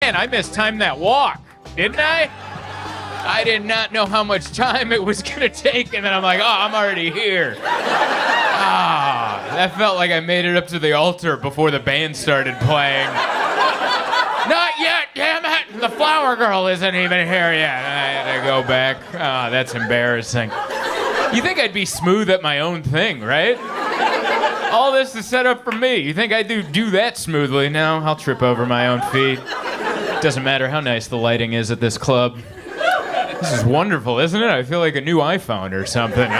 Man, I mistimed that walk, didn't I? I did not know how much time it was gonna take, and then I'm like, oh, I'm already here. That felt like I made it up to the altar before the band started playing. Not yet, damn it! The flower girl isn't even here yet. I had to go back. That's embarrassing. You think I'd be smooth at my own thing, right? All this is set up for me. You think I do that smoothly? No, I'll trip over my own feet. Doesn't matter how nice the lighting is at this club. This is wonderful, isn't it? I feel like a new iPhone or something.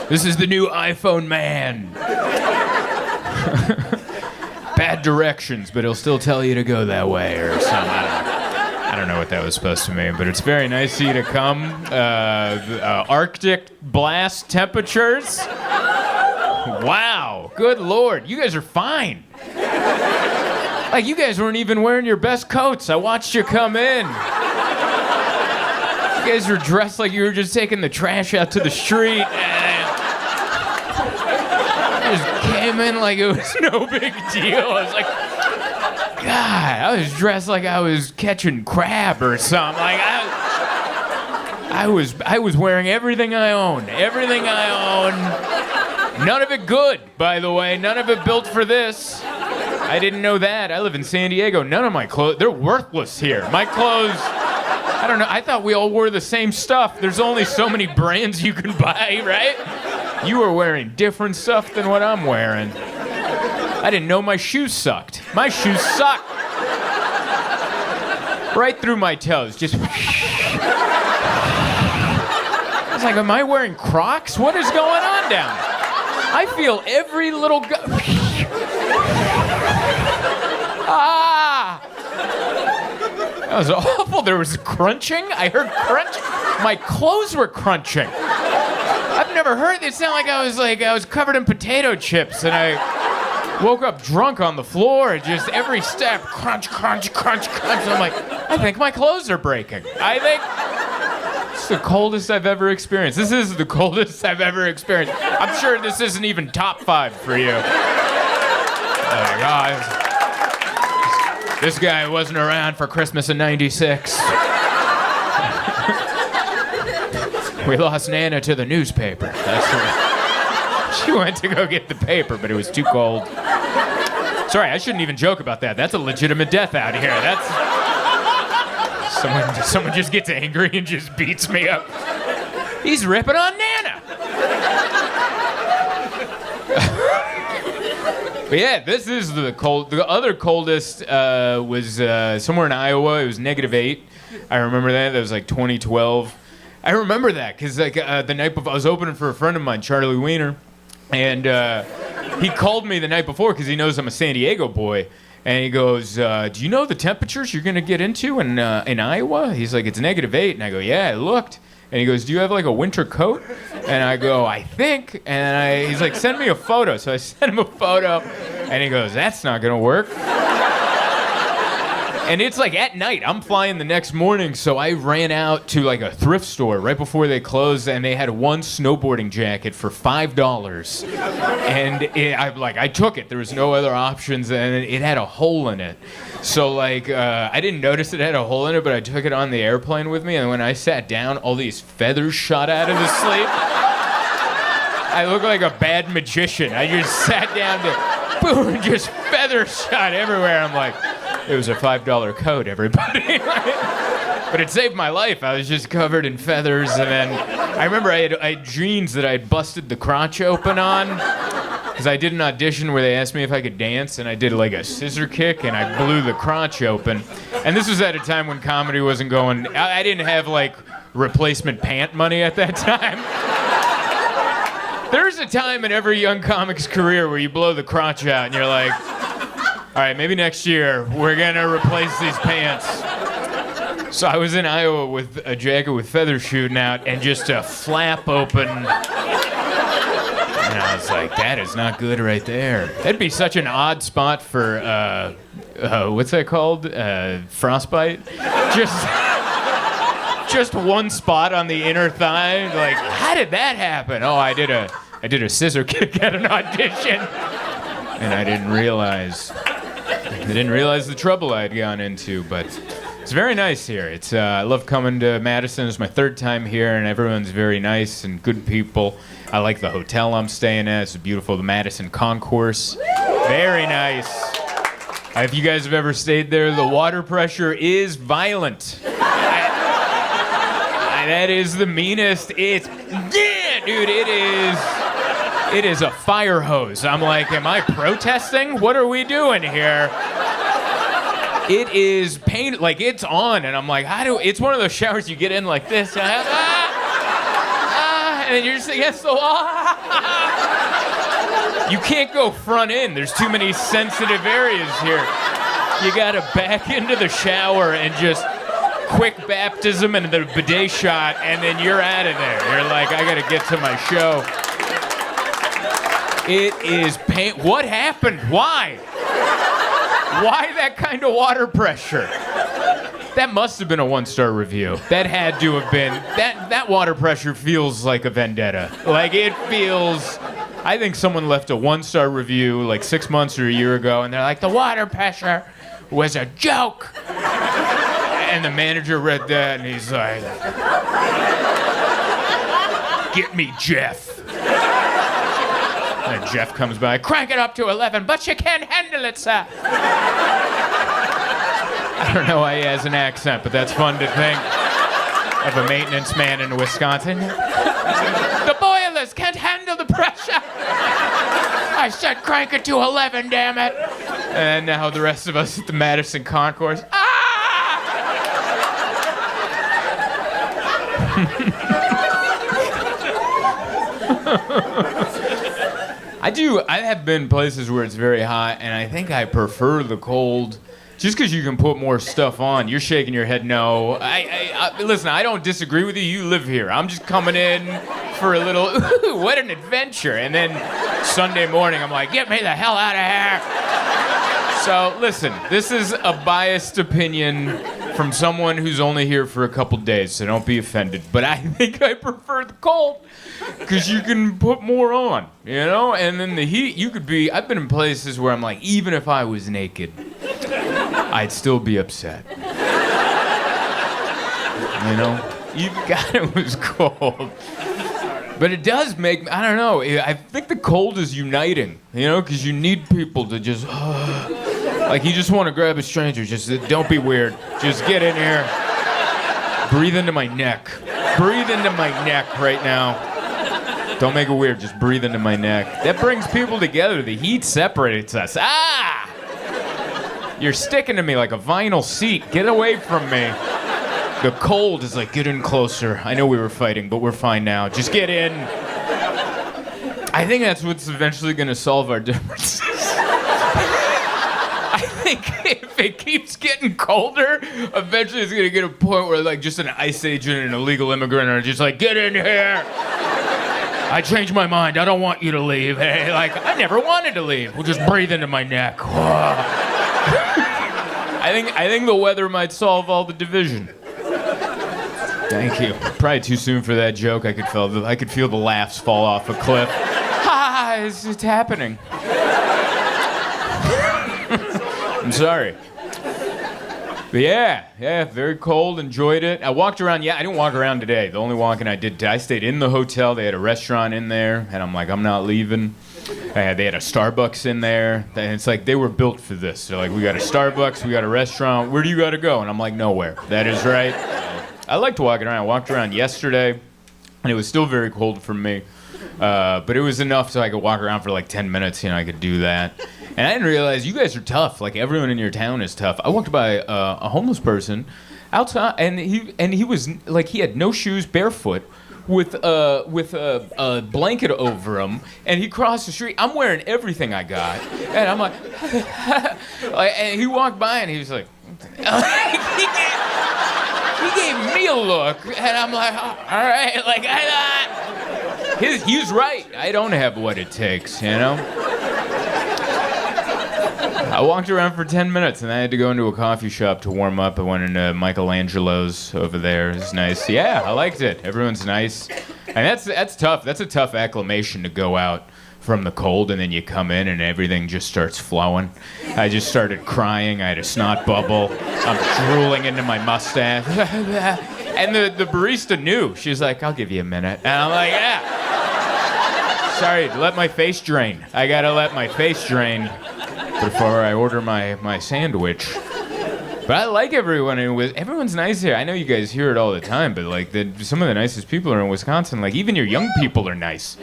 This is the new iPhone man. Bad directions, but he'll still tell you to go that way or something. I don't know what that was supposed to mean, but it's very nice of you to come. Arctic blast temperatures. Wow, good Lord, you guys are fine. Like, you guys weren't even wearing your best coats. I watched you come in. You guys were dressed like you were just taking the trash out to the street. And just came in like it was no big deal. I was like, God, I was dressed like I was catching crab or something. Like, I was wearing everything I own. Everything I own. None of it good, by the way. None of it built for this. I didn't know that. I live in San Diego. None of my clothes, they're worthless here. My clothes, I don't know. I thought we all wore the same stuff. There's only so many brands you can buy, right? You are wearing different stuff than what I'm wearing. I didn't know my shoes sucked. My shoes suck. Right through my toes. Just. I was like, am I wearing Crocs? What is going on down there? I feel every little That was awful. There was crunching. I heard crunch. My clothes were crunching. I've never heard it sound like I was covered in potato chips, and I woke up drunk on the floor. Just every step, crunch, crunch, crunch, crunch. I'm like, I think my clothes are breaking. I think it's the coldest I've ever experienced. This is the coldest I've ever experienced. I'm sure this isn't even top 5 for you. Oh my God. This guy wasn't around for Christmas in '96. We lost Nana to the newspaper. That's right. She went to go get the paper, but it was too cold. Sorry, I shouldn't even joke about that. That's a legitimate death out here. That's someone just gets angry and just beats me up. He's ripping on Nana. But yeah, this is the cold. The other coldest was somewhere in Iowa. It was -8. I remember that. That was like 2012. I remember that because like the night before, I was opening for a friend of mine, Charlie Wiener, and he called me the night before because he knows I'm a San Diego boy, and he goes, "Do you know the temperatures you're gonna get into in Iowa?" He's like, "It's -8," and I go, "Yeah, I looked." And he goes, "Do you have like a winter coat?" And I go, "I think." And he's like, "Send me a photo." So I sent him a photo, and he goes, "That's not gonna work." And it's like at night. I'm flying the next morning, so I ran out to like a thrift store right before they closed, and they had one snowboarding jacket for $5. And I took it. There was no other options, and it had a hole in it. So like I didn't notice it had a hole in it, but I took it on the airplane with me, and when I sat down, all these feathers shot out of the sleeve. I look like a bad magician. I just sat down there, boom, just feathers shot everywhere. I'm like, it was a $5 coat, everybody. But it saved my life. I was just covered in feathers, and then I remember I had jeans that I had busted the crotch open on, because I did an audition where they asked me if I could dance, and I did like a scissor kick, and I blew the crotch open. And this was at a time when comedy wasn't going. I didn't have like replacement pant money at that time. There's a time in every young comic's career where you blow the crotch out, and you're like, all right, maybe next year we're gonna replace these pants. So I was in Iowa with a jacket with feathers shooting out and just a flap open. And I was like, that is not good right there. That'd be such an odd spot for, what's that called? Frostbite? Just one spot on the inner thigh. Like, how did that happen? Oh, I did a scissor kick at an audition. And I didn't realize. I didn't realize the trouble I had gone into, but it's very nice here. I love coming to Madison. It's my third time here, and everyone's very nice and good people. I like the hotel I'm staying at. It's beautiful, the Madison Concourse. Very nice. If you guys have ever stayed there, the water pressure is violent. That is the meanest. Dude, it is a fire hose. I'm like, am I protesting? What are we doing here? It is pain, like it's on, and I'm like, it's one of those showers you get in like this, and then you're just against the wall. You can't go front in. There's too many sensitive areas here. You gotta back into the shower and just quick baptism and the bidet shot, and then you're out of there. You're like, I gotta get to my show. It is pain. What happened? Why? Why that kind of water pressure? That must have been a 1-star review. That had to have been. That water pressure feels like a vendetta. Like it feels. I think someone left a 1-star review like 6 months or a year ago, and they're like, the water pressure was a joke. And the manager read that, and he's like, get me Jeff. And Jeff comes by, crank it up to 11, but you can't handle it, sir. I don't know why he has an accent, but that's fun to think of a maintenance man in Wisconsin. The boilers can't handle the pressure. I said crank it to 11, damn it. And now the rest of us at the Madison Concourse. I have been places where it's very hot, and I think I prefer the cold just because you can put more stuff on. You're shaking your head no. Listen, I don't disagree with you. You live here. I'm just coming in for a little, ooh, what an adventure. And then Sunday morning, I'm like, get me the hell out of here. So listen, this is a biased opinion from someone who's only here for a couple days, so don't be offended. But I think I prefer the cold because you can put more on, you know? And then the heat, I've been in places where I'm like, even if I was naked, I'd still be upset. You know? You got it was cold. But it does make, I don't know, I think the cold is uniting, you know? Because you need people to just, like you just want to grab a stranger, just don't be weird. Just get in here. Breathe into my neck. Breathe into my neck right now. Don't make it weird, just breathe into my neck. That brings people together. The heat separates us. Ah! You're sticking to me like a vinyl seat. Get away from me. The cold is like, get in closer. I know we were fighting, but we're fine now. Just get in. I think that's what's eventually going to solve our differences. I think if it keeps getting colder, eventually it's going to get a point where like just an ICE agent and an illegal immigrant are just like, get in here. I changed my mind. I don't want you to leave. Hey, like, I never wanted to leave. We'll just breathe into my neck. I think the weather might solve all the division. Thank you. Probably too soon for that joke. I could feel the laughs fall off a cliff. Ha! It's happening. I'm sorry. But yeah, very cold, enjoyed it. I walked around, I didn't walk around today. The only walking I did, I stayed in the hotel. They had a restaurant in there, and I'm like, I'm not leaving. They had a Starbucks in there, and it's like they were built for this. They're like, we got a Starbucks, we got a restaurant, where do you gotta go? And I'm like, nowhere. That is right. I liked walking around. I walked around yesterday, and it was still very cold for me. But it was enough so I could walk around for like 10 minutes, I could do that. And I didn't realize you guys are tough. Like everyone in your town is tough. I walked by a homeless person outside, and he was like he had no shoes, barefoot, with a blanket over him, and he crossed the street. I'm wearing everything I got, and I'm like, and he walked by, and he was like, he gave me a look, and I'm like, all right, like he's right. I don't have what it takes, I walked around for 10 minutes, and I had to go into a coffee shop to warm up. I went into Michelangelo's over there. It's nice. Yeah, I liked it. Everyone's nice. And that's tough. That's a tough acclimation to go out from the cold, and then you come in and everything just starts flowing. I just started crying. I had a snot bubble. I'm drooling into my mustache. And the barista knew. She was like, I'll give you a minute. And I'm like, yeah. Sorry, let my face drain. I gotta let my face drain before I order my sandwich. But I like everyone. Everyone's nice here. I know you guys hear it all the time, but like some of the nicest people are in Wisconsin. Like even your young people are nice.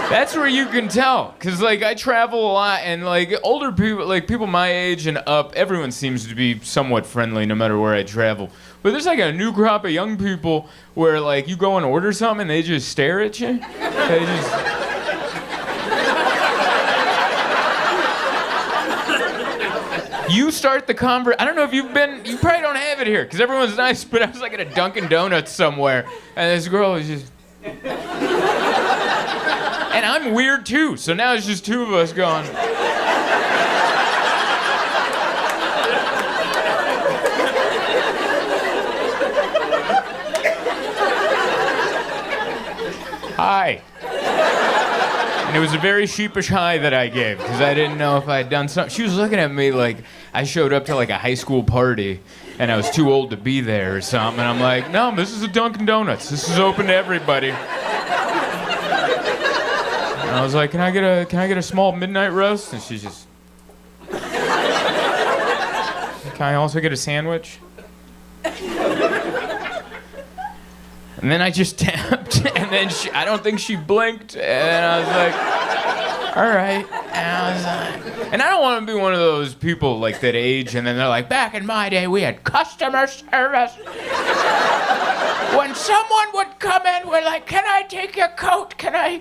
That's where you can tell. Cause like I travel a lot, and like older people, like people my age and up, everyone seems to be somewhat friendly no matter where I travel. But there's like a new crop of young people where like you go and order something and they just stare at you. They just. You start the conversation. I don't know if you've been. You probably don't have it here because everyone's nice. But I was like at a Dunkin' Donuts somewhere, and this girl was just. And I'm weird too. So now it's just two of us going. Hi. And it was a very sheepish hi that I gave because I didn't know if I had done something. She was looking at me like I showed up to like a high school party and I was too old to be there or something. And I'm like, no, this is a Dunkin' Donuts. This is open to everybody. And I was like, can I get a small midnight roast? And she's just, can I also get a sandwich? And then I just tapped, and then I don't think she blinked, and I was like, all right. And I was like, and I don't want to be one of those people like that age, and then they're like, back in my day, we had customer service. When someone would come in, we're like, can I take your coat? Can I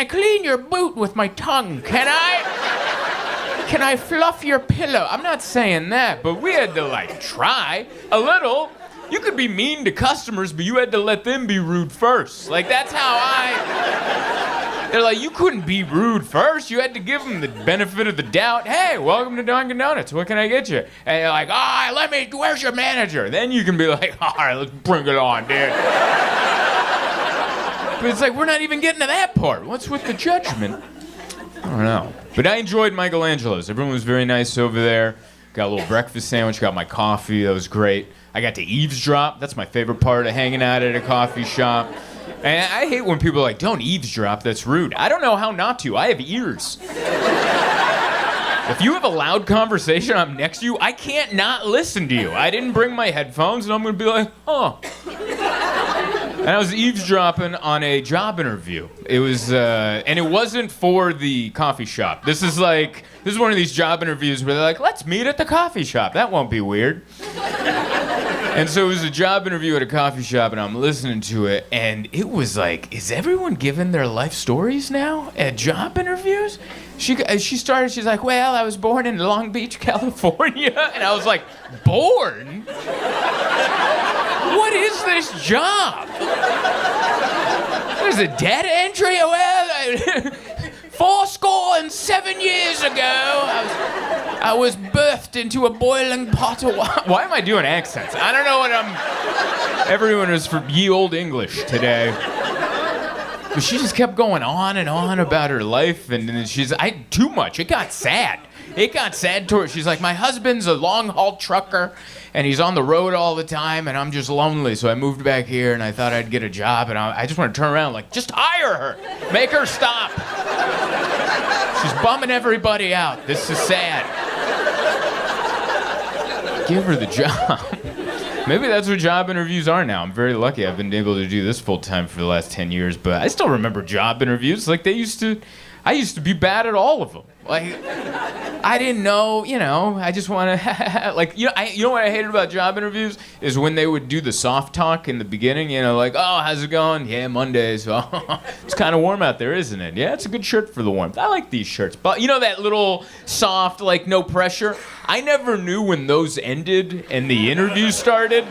clean your boot with my tongue? Can I fluff your pillow? I'm not saying that, but we had to like try a little. You could be mean to customers, but you had to let them be rude first. Like, that's how They're like, you couldn't be rude first. You had to give them the benefit of the doubt. Hey, welcome to Dunkin' Donuts. What can I get you? And you're like, where's your manager? Then you can be like, all right, let's bring it on, dude. But it's like, we're not even getting to that part. What's with the judgment? I don't know. But I enjoyed Michelangelo's. Everyone was very nice over there. Got a little breakfast sandwich, got my coffee. That was great. I got to eavesdrop. That's my favorite part of hanging out at a coffee shop. And I hate when people are like, don't eavesdrop, that's rude. I don't know how not to. I have ears. If you have a loud conversation, I'm next to you, I can't not listen to you. I didn't bring my headphones, and I'm going to be like, huh. And I was eavesdropping on a job interview. It was, and it wasn't for the coffee shop. This is one of these job interviews where they're like, let's meet at the coffee shop. That won't be weird. And so it was a job interview at a coffee shop, and I'm listening to it, and it was like, is everyone giving their life stories now at job interviews? She started, she's like, well, I was born in Long Beach, California. And I was like, born? What is this job? There's a dead entry? Well, 407 years ago, I was birthed into a boiling pot of water. Why am I doing accents? I don't know what everyone is for ye old English today. But she just kept going on and on about her life, and then too much. It got sad. It got sad to her. She's like, my husband's a long-haul trucker, and he's on the road all the time, and I'm just lonely, so I moved back here, and I thought I'd get a job, and I just want to turn around like, just hire her. Make her stop. She's bumming everybody out. This is sad. Give her the job. Maybe that's what job interviews are now. I'm very lucky I've been able to do this full time for the last 10 years, but I still remember job interviews. Like I used to be bad at all of them. Like, I didn't know, I just want to, like, you know what I hated about job interviews is when they would do the soft talk in the beginning, like, oh, how's it going? Yeah, Mondays. Oh, it's kind of warm out there, isn't it? Yeah, it's a good shirt for the warmth. I like these shirts. But, that little soft, like, no pressure? I never knew when those ended and the interview started.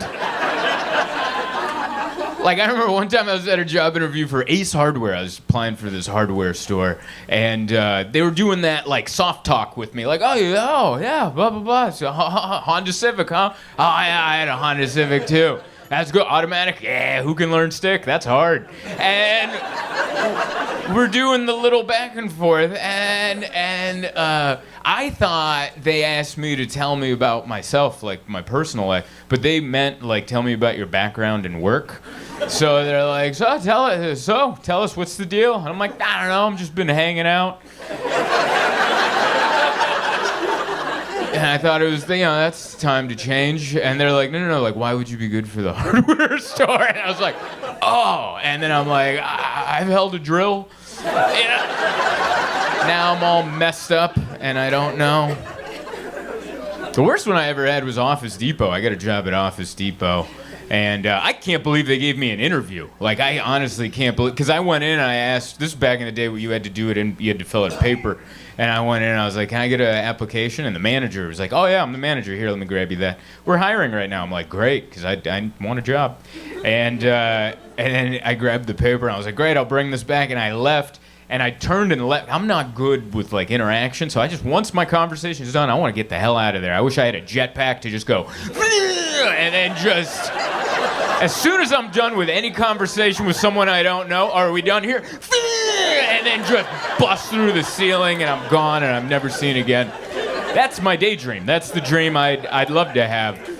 Like, I remember one time I was at a job interview for Ace Hardware. I was applying for this hardware store, and they were doing that, like, soft talk with me. Like, oh, yeah, blah, blah, blah. So, Honda Civic, huh? Oh, yeah, I had a Honda Civic, too. That's good. Automatic? Yeah, who can learn stick? That's hard. And we're doing the little back and forth, and I thought they asked me to tell me about myself, like my personal life, but they meant like tell me about your background and work. So they're like, so tell us what's the deal? And I'm like, I don't know, I'm just been hanging out. And I thought it was, that's time to change. And they're like, no, like, why would you be good for the hardware store? And I was like, oh. And then I'm like, I've held a drill. Yeah. Now I'm all messed up, and I don't know. The worst one I ever had was Office Depot. I got a job at Office Depot. And I can't believe they gave me an interview. Like, I honestly can't believe, because I went in and I asked, this is back in the day where you had to do it and you had to fill out paper. And I went in and I was like, can I get an application? And the manager was like, oh yeah, I'm the manager. Here, let me grab you that. We're hiring right now. I'm like, great, because I want a job. And then I grabbed the paper and I was like, great, I'll bring this back. And I left. And I turned and left. I'm not good with like interaction, so I just, once my conversation is done, I want to get the hell out of there. I wish I had a jetpack to just go, and then just, as soon as I'm done with any conversation with someone I don't know, are we done here? And then just bust through the ceiling, and I'm gone, and I'm never seen again. That's my daydream. That's the dream I'd love to have.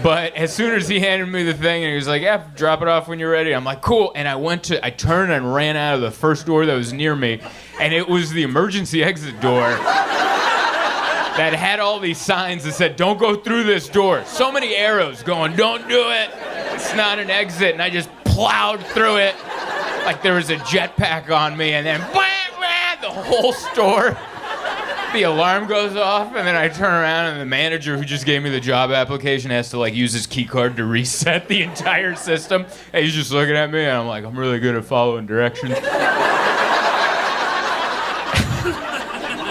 But as soon as he handed me the thing and he was like, yeah, drop it off when you're ready, I'm like, cool. And I turned and ran out of the first door that was near me, and it was the emergency exit door that had all these signs that said, don't go through this door. So many arrows going, don't do it. It's not an exit. And I just plowed through it like there was a jetpack on me, and then bam, bam, the whole store. The alarm goes off, and then I turn around, and the manager who just gave me the job application has to like use his key card to reset the entire system. And he's just looking at me, and I'm like, I'm really good at following directions.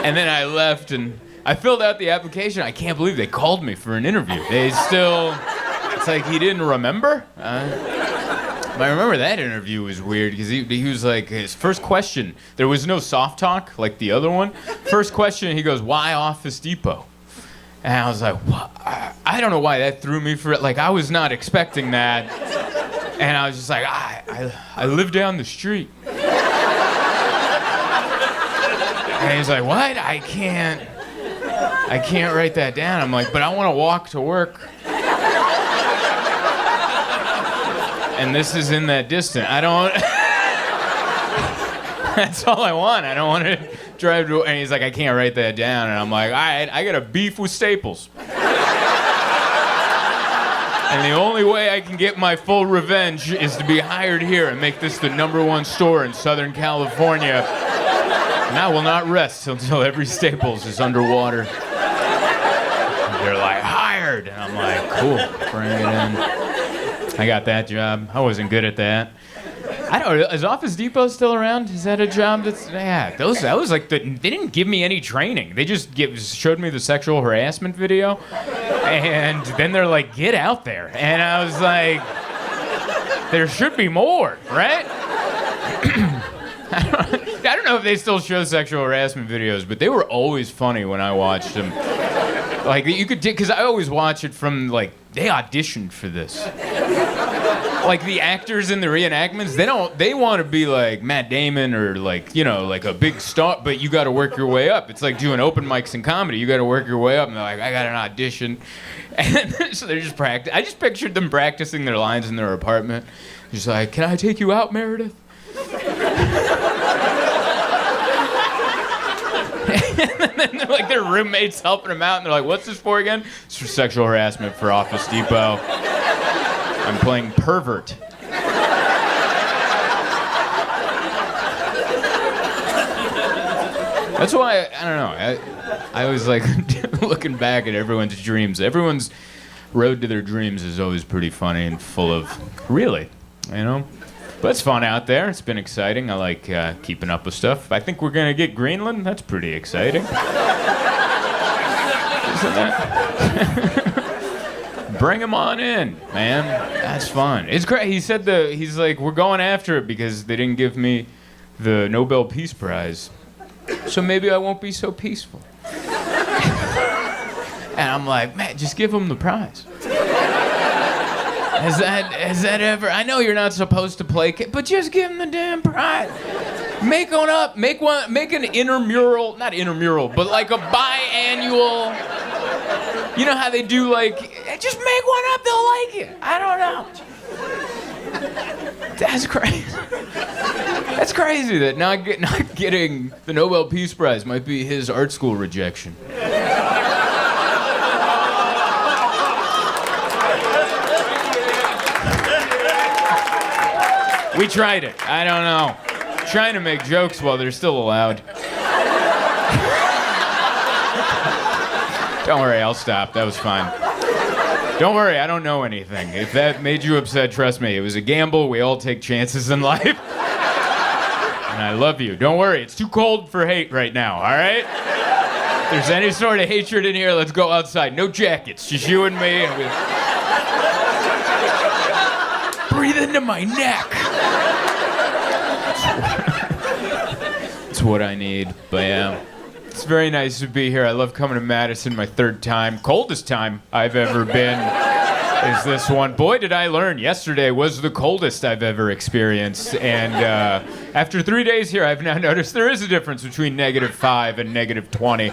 And then I left, and I filled out the application. I can't believe they called me for an interview. It's like he didn't remember. I remember that interview was weird because he was like, his first question, there was no soft talk like the other one. First question, he goes, why Office Depot? And I was like, what? I don't know why that threw me for it. Like, I was not expecting that. And I was just like, I live down the street. And he's like, what? I can't write that down. I'm like, but I want to walk to work. And this is in that distance. That's all I want. I don't want to drive to, and he's like, I can't write that down. And I'm like, all right, I got a beef with Staples. And the only way I can get my full revenge is to be hired here and make this the #1 store in Southern California. And I will not rest until every Staples is underwater. And they're like, hired. And I'm like, cool, bring it in. I got that job. I wasn't good at that. I don't know. Is Office Depot still around? Is that a job that's... Yeah, that was like... They didn't give me any training. They just showed me the sexual harassment video. And then they're like, get out there. And I was like, there should be more, right? I don't know if they still show sexual harassment videos, but they were always funny when I watched them. Like, you could... Because I always watch it from, like... They auditioned for this. Like, the actors in the reenactments, they want to be like Matt Damon or like, like a big star, but you got to work your way up. It's like doing open mics in comedy. You got to work your way up, and they're like, I got an audition. And so they're just practicing. I just pictured them practicing their lines in their apartment. Just like, can I take you out, Meredith? And then they're like, their roommates helping them out, and they're like, what's this for again? It's for sexual harassment for Office Depot. I'm playing pervert. That's why, I don't know, I was like, looking back at everyone's dreams. Everyone's road to their dreams is always pretty funny and full of, really, But it's fun out there. It's been exciting. I like keeping up with stuff. I think we're going to get Greenland. That's pretty exciting. Isn't that? Bring him on in, man. That's fun. It's great. He said he's like, we're going after it because they didn't give me the Nobel Peace Prize. So maybe I won't be so peaceful. And I'm like, man, just give him the prize. Has that ever... I know you're not supposed to play, but just give him the damn prize. Make one up. Make an intramural, not intramural, but like a biannual. You know how they do like, just make one up, they'll like it. I don't know. That's crazy. That's crazy that not getting the Nobel Peace Prize might be his art school rejection. We tried it. I don't know. Trying to make jokes while they're still allowed. Don't worry, I'll stop. That was fine. Don't worry, I don't know anything. If that made you upset, trust me, it was a gamble. We all take chances in life. And I love you. Don't worry, it's too cold for hate right now, all right? If there's any sort of hatred in here, let's go outside. No jackets, just you and me. And breathe into my neck. It's what I need, but yeah. It's very nice to be here. I love coming to Madison, my third time. Coldest time I've ever been is this one. Boy, did I learn. Yesterday was the coldest I've ever experienced. And after 3 days here, I've now noticed there is a difference between -5 and -20.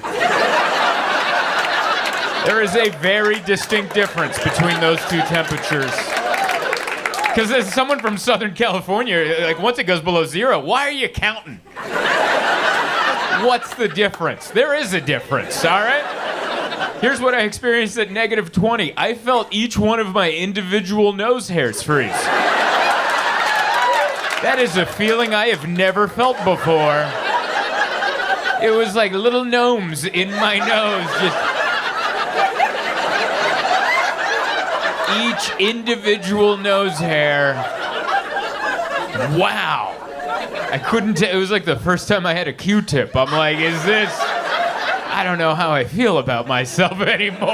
There is a very distinct difference between those two temperatures. Because as someone from Southern California, like once it goes below 0, why are you counting? What's the difference? There is a difference, all right? Here's what I experienced at -20. I felt each one of my individual nose hairs freeze. That is a feeling I have never felt before. It was like little gnomes in my nose, just... Each individual nose hair. Wow. I couldn't it was like the first time I had a Q-tip. I'm like, is this... I don't know how I feel about myself anymore.